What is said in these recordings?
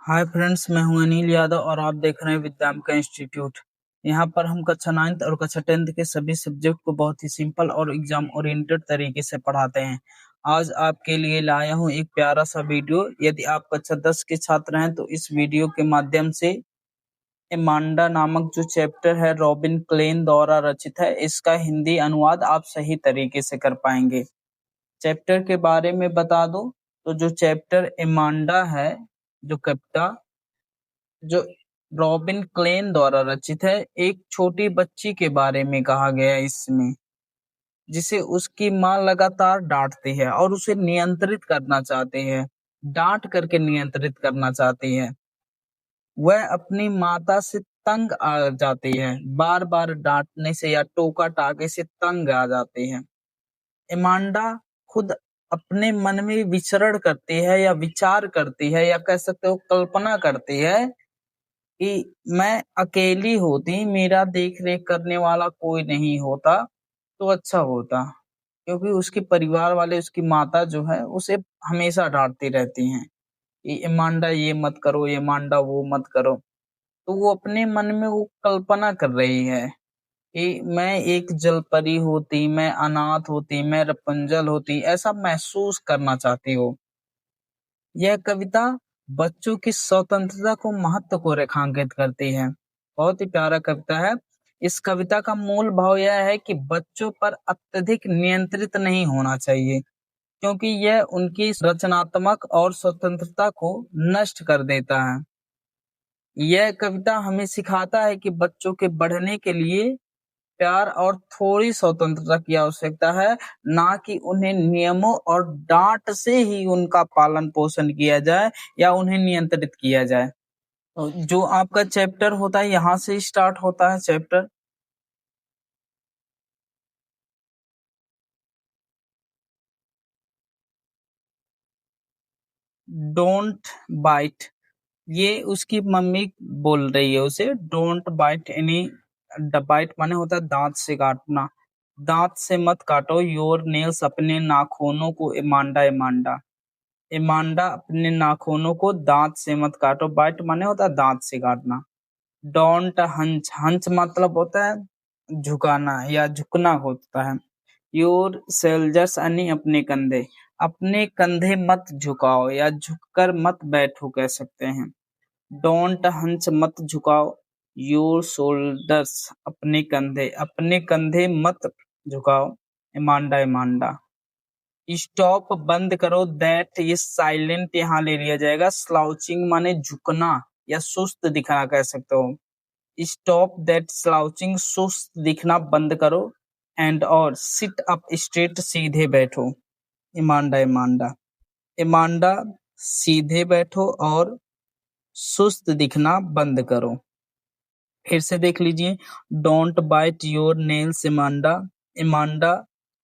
Hi friends, मैं हूं अनिल यादव और आप देख रहे हैं विद्यामिका इंस्टीट्यूट। यहाँ पर हम कक्षा 9th और कक्षा 10th के सभी सब्जेक्ट को बहुत ही सिंपल और एग्जाम ओरिएंटेड तरीके से पढ़ाते हैं। आज आपके लिए लाया हूँ एक प्यारा सा वीडियो। यदि आप कक्षा 10 के छात्र हैं तो इस वीडियो के माध्यम से एमांडा नामक जो चैप्टर है रॉबिन क्लेन द्वारा रचित है, इसका हिंदी अनुवाद आप सही तरीके से कर पाएंगे। चैप्टर के बारे में बता दो तो जो चैप्टर एमांडा है, जो कविता जो रॉबिन क्लेन द्वारा रचित है, एक छोटी बच्ची के बारे में कहा गया है इसमें, जिसे उसकी माँ लगातार डांटती है और उसे नियंत्रित करना चाहती है, डांट करके नियंत्रित करना चाहती है। वह अपनी माता से तंग आ जाती है, बार बार डांटने से या टोका टाके से तंग आ जाती है। एमांडा खुद अपने मन में विचरण करती है या विचार करती है या कह सकते हो कल्पना करती है कि मैं अकेली होती, मेरा देख रेख करने वाला कोई नहीं होता तो अच्छा होता, क्योंकि उसके परिवार वाले, उसकी माता जो है उसे हमेशा डांटती रहती हैं कि एमांडा ये मत करो, एमांडा वो मत करो। तो वो अपने मन में वो कल्पना कर रही है कि मैं एक जलपरी होती, मैं अनाथ होती, मैं रपुंजल होती, ऐसा महसूस करना चाहती हो। यह कविता बच्चों की स्वतंत्रता को, महत्व को रेखांकित करती है। बहुत ही प्यारा कविता है। इस कविता का मूल भाव यह है कि बच्चों पर अत्यधिक नियंत्रित नहीं होना चाहिए, क्योंकि यह उनकी रचनात्मक और स्वतंत्रता को नष्ट कर देता है। यह कविता हमें सिखाता है कि बच्चों के बढ़ने के लिए प्यार और थोड़ी स्वतंत्रता की आवश्यकता है, ना कि उन्हें नियमों और डांट से ही उनका पालन पोषण किया जाए या उन्हें नियंत्रित किया जाए। तो जो आपका चैप्टर होता है, यहाँ से स्टार्ट होता है चैप्टर। डोंट बाइट, ये उसकी मम्मी बोल रही है उसे, डोंट बाइट एनी। बाइट माने होता है दांत से काटना, दांत से मत काटो योर नेल्स, अपने नाखूनों को, एमांडा एमांडा एमांडा अपने नाखूनों को दांत से मत काटो। बाइट माने होता है दांत से काटना। डोंट हंच, हंच मतलब होता है झुकाना या झुकना होता है। योर शोल्डर्स यानी अपने कंधे, अपने कंधे मत झुकाओ या झुककर मत बैठो कह सकते हैं। डोंट हंच मत झुकाओ, योर शोल्डर्स अपने कंधे मत झुकाओ। एमांडा एमांडा स्टॉप बंद करो, दैट ये साइलेंट यहाँ ले लिया जाएगा। स्लाउचिंग माने झुकना या सुस्त दिखना कह सकते हो। स्टॉप दैट स्लाउचिंग, सुस्त दिखना बंद करो। एंड और सिट अप स्ट्रेट, सीधे बैठो। इमांडा इमांडा इमांडा सीधे बैठो और सुस्त दिखना बंद करो। फिर से देख लीजिए। Don't bite your nails Amanda, Amanda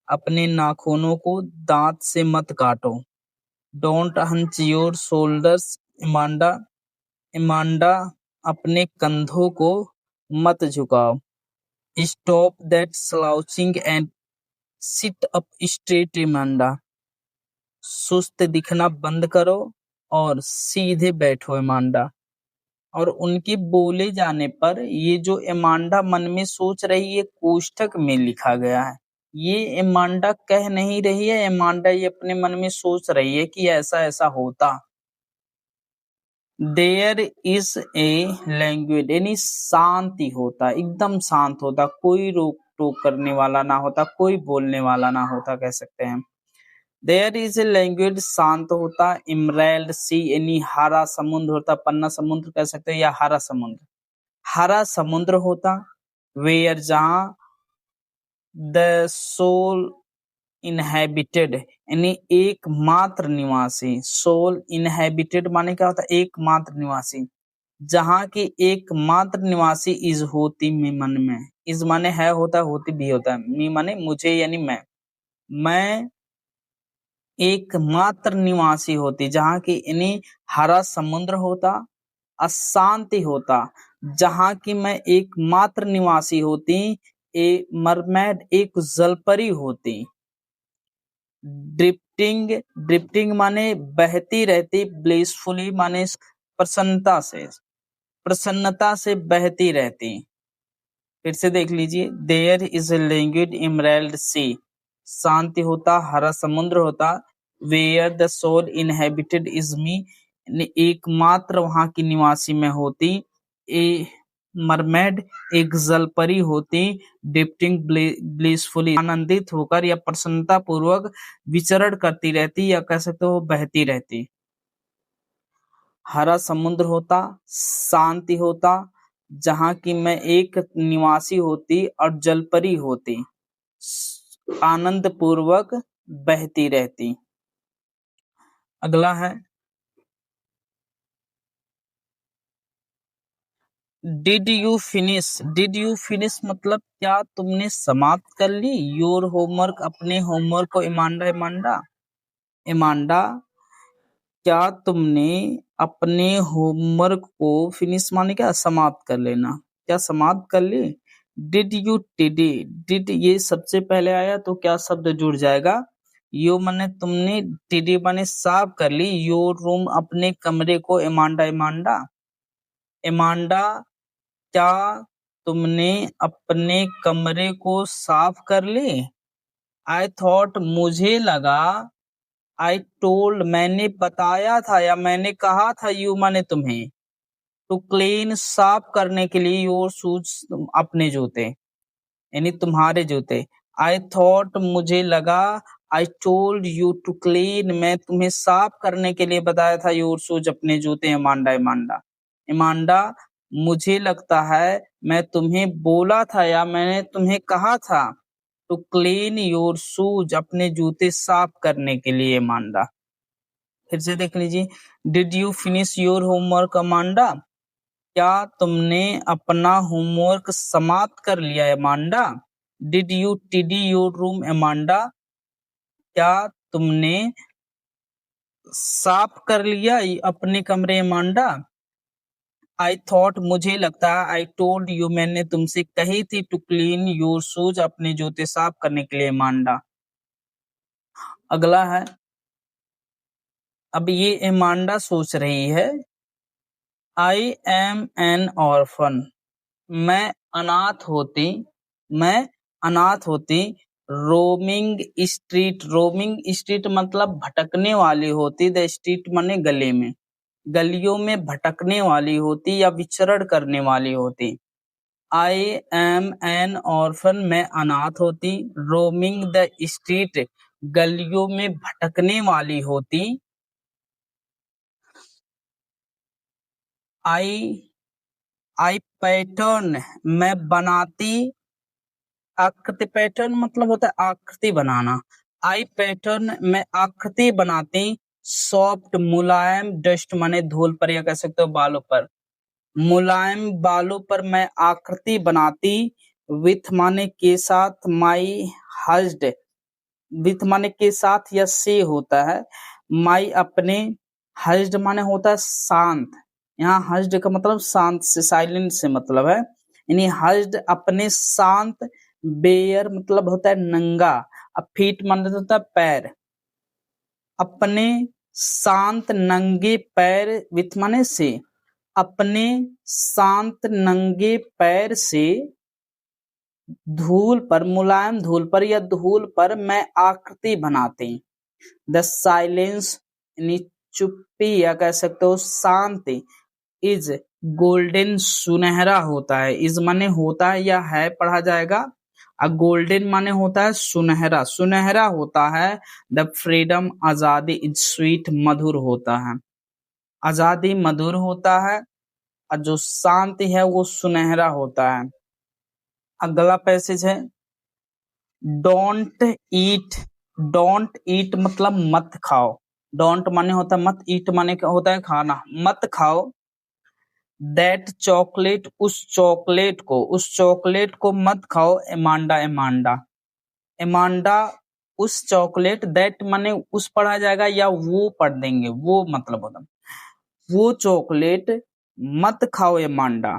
अपने नाखूनों को दांत से मत काटो। Don't hunch your shoulders Amanda, Amanda अपने कंधों को मत झुकाओ। Stop that slouching and sit up straight Amanda, सुस्त दिखना बंद करो और सीधे बैठो इमांडा। और उनके बोले जाने पर ये जो एमांडा मन में सोच रही है कोष्ठक में लिखा गया है। ये एमांडा कह नहीं रही है, एमांडा ये अपने मन में सोच रही है कि ऐसा ऐसा होता। देयर इज ए लैंग्वेज यानी शांति होता, एकदम शांत होता, कोई रोक टोक करने वाला ना होता, कोई बोलने वाला ना होता कह सकते हैं। देयर इज ए लैंग्वेज शांत होता। इमराल्ड सी यानी हरा समुद्र होता, पन्ना समुद्र कह सकते हैं या हरा समुद्र, हरा समुद्र होता। वेयर जहां द सोल इनहेबिटेड यानी एकमात्र निवासी, सोल इनहेबिटेड माने क्या होता है, एकमात्र निवासी। जहां की एकमात्र निवासी इज होती में, मन में, इज माने है होता, होती भी होता है, मी माने मुझे यानी मैं एकमात्र निवासी होती, जहां की यानी हरा समुद्र होता, अशांति होता, जहां की मैं एकमात्र निवासी होती, ए मरमेड एक जलपरी होती। ड्रिफ्टिंग, ड्रिफ्टिंग माने बहती रहती, ब्लिसफुली माने प्रसन्नता से बहती रहती। फिर से देख लीजिए, there is a language emerald sea, शांति होता, हरा समुद्र होता। Where the soul inhabited is me, एकमात्र वहां की निवासी में होती। ए मरमेड, एक जलपरी होती। डिप्टिंग ब्लिसफुली, आनंदित होकर या प्रसन्नता पूर्वक विचरण करती रहती, या कह सकते हो बहती रहती। हरा समुद्र होता, शांति होता, जहां की मैं एक निवासी होती और जलपरी होती, आनंद पूर्वक बहती रहती। अगला है डिड यू फिनिश मतलब क्या तुमने समाप्त कर ली। योर होमवर्क, अपने होमवर्क को। इमांडा, क्या तुमने अपने होमवर्क को, फिनिश माने क्या, समाप्त कर लेना, क्या समाप्त कर ली। डिड यू टिडी, डिड ये सबसे पहले आया तो क्या शब्द जुड़ जाएगा। यू माने तुमने, टिडी माने साफ कर ली। योर रूम, अपने कमरे को। इमांडा, क्या तुमने अपने कमरे को साफ कर ली। आई थॉट, मुझे लगा। आई टोल्ड, मैंने बताया था या मैंने कहा था। यू माने तुम्हें। टू क्लीन, साफ करने के लिए। योर शूज, अपने जूते, यानी तुम्हारे जूते। आई थॉट, मुझे लगा। I told you to clean, मैं तुम्हें साफ करने के लिए बताया था। योर शूज, अपने जूते। इमांडा, मुझे लगता है मैं तुम्हें बोला था या मैंने तुम्हें कहा था। टू क्लीन योर शूज, अपने जूते साफ करने के लिए। इमांडा, फिर से देख लीजिए, did you finish your homework Amanda, क्या तुमने अपना होमवर्क समाप्त कर लिया अमांडा। डिड यू टिडी योर रूम अमांडा, क्या तुमने साफ कर लिया अपने कमरे अमांडा। आई थॉट, मुझे लगता है। आई टोल्ड यू, मैंने तुमसे कही थी। टू क्लीन योर शूज, अपने जूते साफ करने के लिए अमांडा। अगला है, अब ये अमांडा सोच रही है, आई एम एन ऑर्फन, मैं अनाथ होती। रोमिंग स्ट्रीट मतलब भटकने वाली होती। द स्ट्रीट माने गली में, गलियों में भटकने वाली होती या विचरण करने वाली होती। आई एम एन ऑर्फन, मैं अनाथ होती। रोमिंग द स्ट्रीट, गलियों में भटकने वाली होती। आई पैटर्न, मैं बनाती। आकृति, पैटर्न मतलब होता है आकृति बनाना। आई पैटर्न, मैं आकृति बनाती। सॉफ्ट, मुलायम। डस्ट माने धूल पर या कह सकते हो बालों पर। मुलायम बालों पर मैं आकृति बनाती। विथ माने के साथ। माई हस्ड, विथ माने के साथ या से होता है। माई, अपने। हस्ड माने होता है शांत। यहाँ हस्ड का मतलब शांत से, साइलेंट से मतलब है। यानी हस्ड, अपने शांत। बेयर मतलब होता है नंगा। अब फीट माने होता है पैर। अपने शांत नंगे पैर, विथ माने से। अपने शांत नंगे पैर से धूल पर, मुलायम धूल पर या धूल पर मैं आकृति बनाती। द साइलेंस, यानी चुप्पी या कह सकते हो शांति। इज गोल्डन, सुनहरा होता है। इज माने होता है या है पढ़ा जाएगा। गोल्डन माने होता है सुनहरा, सुनहरा होता है। द फ्रीडम, आजादी। इज स्वीट, मधुर होता है। आजादी मधुर होता है और जो शांति है वो सुनहरा होता है। अगला पैसेज है, डोंट ईट मतलब मत खाओ। डोंट माने होता है मत, ईट माने क्या होता है खाना, मत खाओ। दैट चॉकलेट, उस चॉकलेट को मत खाओ। एमांडा, उस चॉकलेट। दैट माने उस पढ़ा जाएगा या वो पढ़ देंगे, वो मतलब होता वो चॉकलेट मत खाओ एमांडा।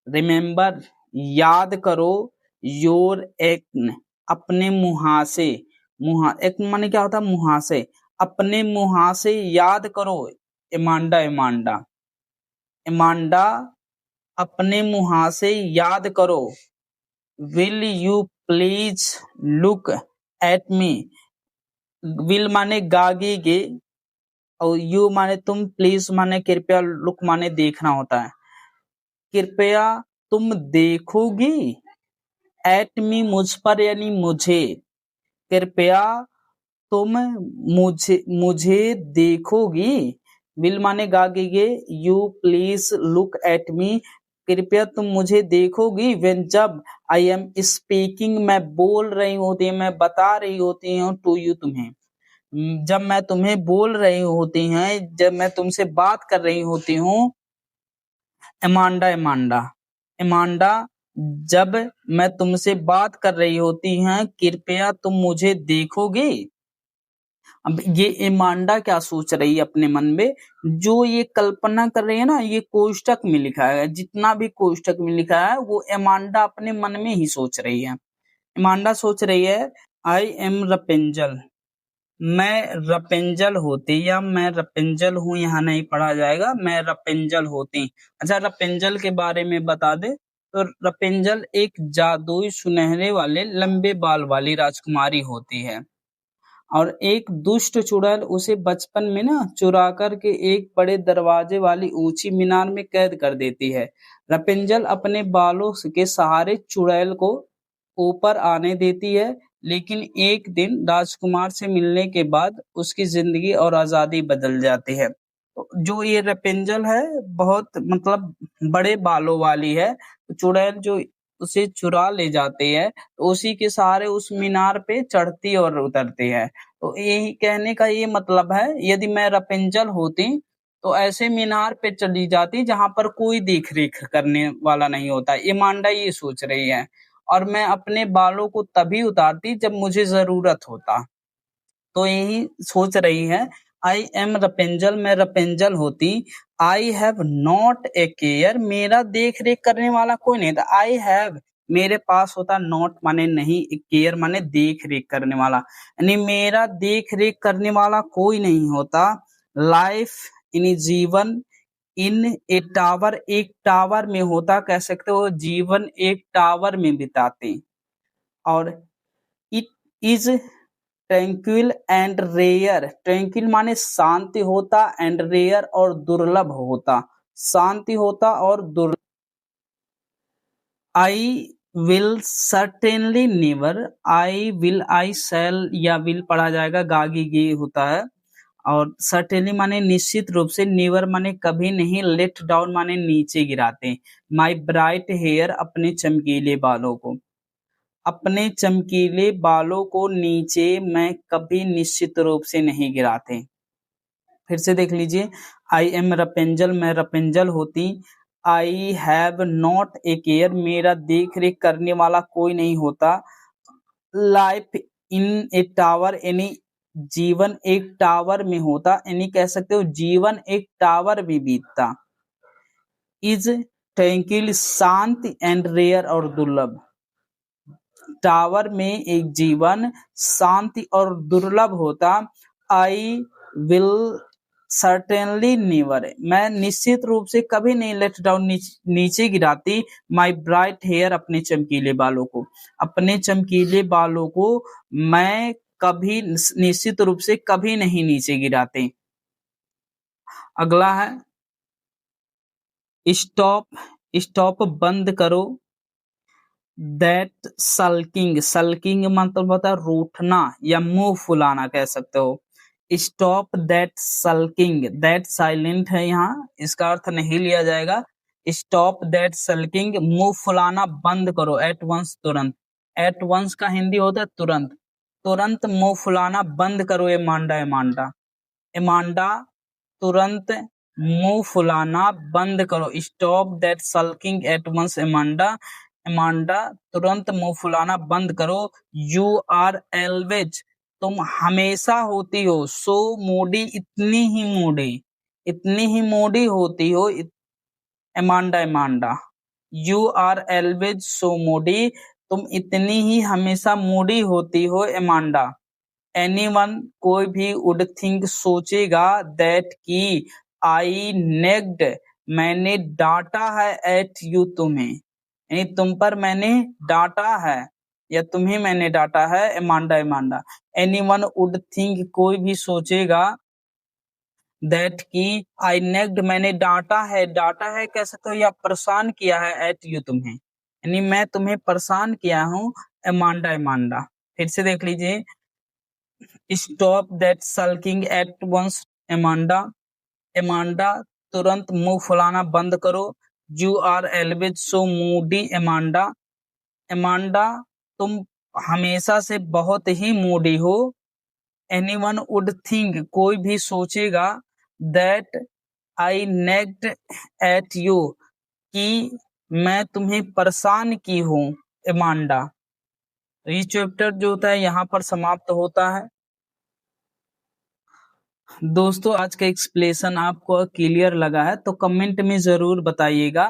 रिमेम्बर, याद करो। योर एक्न, अपने मुहासे। एक्न माने क्या होता है मुहासे। अपने मुहासे याद करो एमांडा। एमांडा, अपने मुहासे याद करो। Will you please look at me. Will माने गागेगे और यू माने तुम, प्लीज माने कृपया, लुक माने देखना होता है। कृपया तुम देखोगी, एट मी मुझ पर यानी मुझे। कृपया तुम मुझे देखोगी। विल माने गागेगे, you please look at me. कृपया तुम मुझे देखोगी। व्हेन जब, आई एम स्पीकिंग मैं बोल रही होती, मैं बता रही होती हूँ, टू यू तुम्हें। जब मैं तुम्हें बोल रही होती हैं, जब मैं तुमसे बात कर रही होती हूँ। एमांडा, एमांडा, एमांडा, जब मैं तुमसे बात कर रही होती हैं, कृपया तुम मुझे देखोगे। अब ये एमांडा क्या सोच रही है अपने मन में, जो ये कल्पना कर रही है ना, ये कोष्टक में लिखा है, जितना भी कोष्टक में लिखा है वो एमांडा अपने मन में ही सोच रही है। एमांडा सोच रही है, आई एम रपेंजल, मैं रपेंजल होती, या मैं रपेंजल हूँ यहाँ नहीं पढ़ा जाएगा, मैं रपेंजल होती। अच्छा, रपेंजल के बारे में बता दे तो रपेंजल एक जादुई सुनहरे वाले लंबे बाल वाली राजकुमारी होती है, और एक दुष्ट चुड़ैल उसे बचपन में ना चुरा कर के एक बड़े दरवाजे वाली ऊंची मीनार में कैद कर देती है। रपेंजल अपने बालों के सहारे चुड़ैल को ऊपर आने देती है, लेकिन एक दिन राजकुमार से मिलने के बाद उसकी जिंदगी और आजादी बदल जाती है। तो जो ये रपेंजल है, बहुत मतलब बड़े बालों वाली है। चुड़ैल जो उसे चुरा ले जाती है, तो उसी के सहारे उस मीनार पे चढ़ती और उतरती है। तो यही कहने का ये मतलब है, यदि मैं रपेंजल होती तो ऐसे मीनार पे चली जाती जहां पर कोई देख रेख करने वाला नहीं होता। एमांडा ये सोच रही है, और मैं अपने बालों को तभी उतारती जब मुझे जरूरत होता। तो यही सोच रही है, आई एम रपेंजल, मैं रपेंजल होती। I have not a care, मेरा देख रेख करने वाला कोई नहीं था। आई हैव मेरे पास होता, नॉट माने नहीं, केयर माने देख रेख करने वाला, यानी मेरा देख रेख करने वाला कोई नहीं होता। लाइफ इन जीवन, इन ए टावर, एक टावर में होता, कह सकते हो जीवन एक टावर में बिताते। और it is tranquil and rare, tranquil माने शांति होता, एंड रेयर और दुर्लभ होता, शांति होता और दुर्लभ। I will certainly never, I will, I shall या विल पढ़ा जाएगा, गागी गे होता है। और सर्टेनली माने निश्चित रूप से, नेवर माने कभी नहीं, लेट डाउन माने नीचे गिराते। माई ब्राइट हेयर, अपने चमकीले बालों को, अपने चमकीले बालों को नीचे मैं कभी निश्चित रूप से नहीं गिराते। फिर से देख लीजिए, आई एम रपेंजल, मैं रपेंजल होती। I have not a care, मेरा देख रेख करने वाला कोई नहीं होता। लाइफ इन ए टावर, यानी जीवन एक टावर में होता, यानी कह सकते हो जीवन एक टावर में बीतता। इज ट्रैंक्विल, शांत, एंड रेयर और दुर्लभ, टावर में एक जीवन शांति और दुर्लभ होता। आई विल सर्टेनली नेवर, मैं निश्चित रूप से कभी नहीं लेट डाउन, नीचे गिराती। माई ब्राइट हेयर, अपने चमकीले बालों को, अपने चमकीले बालों को मैं कभी निश्चित रूप से कभी नहीं नीचे गिराते। अगला है स्टॉप, स्टॉप बंद करो। दैट सल्किंग, सल्किंग मतलब होता है रूठना या मुंह फुलाना, कह सकते हो। Stop that sulking, that silent है यहाँ, इसका अर्थ नहीं लिया जाएगा। स्टॉप दैट सल्किंग, मुंह फुलाना बंद करो। एट वंस, तुरंत। एट वंस का हिंदी होता है तुरंत, तुरंत मुंह फुलाना बंद करो। एमांडा, एमांडा, एमांडा, तुरंत मुंह फुलाना बंद करो। Stop that sulking at once Amanda, Amanda, तुरंत मुंह फुलाना बंद करो। यू आर एलवेज, तुम हमेशा होती हो। सो मूडी, इतनी ही मूडी, इतनी ही मूडी होती हो। Amanda, Amanda, you are always so moody, तुम इतनी ही हमेशा मूडी होती हो। एमांडा, एनीवन, कोई भी, वुड थिंक, सोचेगा, दैट की, आई नेग्ड, मैंने डांटा है एट यू तुम्हें, यानी तुम पर मैंने डांटा है या तुम्हें मैंने डांटा है, एमांडा एमांडा। एनीवन वुड थिंक, कोई भी सोचेगा, दैट की आई नेग्ड, मैंने डांटा है कह सकते हो या परेशान किया है, एट यू तुम्हें, यानी मैं तुम्हें परेशान किया हूँ, एमांडा एमांडा। फिर से देख लीजिए, stop that sulking at once, Amanda Amanda, तुरंत मुंह फुलाना बंद करो, you are always so moody, Amanda Amanda, तुम हमेशा से बहुत ही मूडी हो। एनीवन वुड थिंक, कोई भी सोचेगा, that I nagged at you, कि मैं तुम्हें परेशान की हूँ, एमांडा। तो ये चैप्टर जो होता है यहाँ पर समाप्त होता है। दोस्तों, आज का एक्सप्लेनेशन आपको क्लियर लगा है तो कमेंट में जरूर बताइएगा।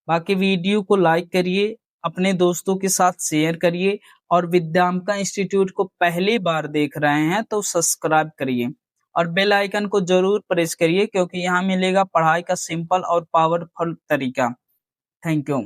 बाकी वीडियो को लाइक करिए, अपने दोस्तों के साथ शेयर करिए, और विद्यामका इंस्टीट्यूट को पहली बार देख रहे हैं तो सब्सक्राइब करिए और बेल आइकन को जरूर प्रेस करिए, क्योंकि यहाँ मिलेगा पढ़ाई का सिंपल और पावरफुल तरीका। Thank you.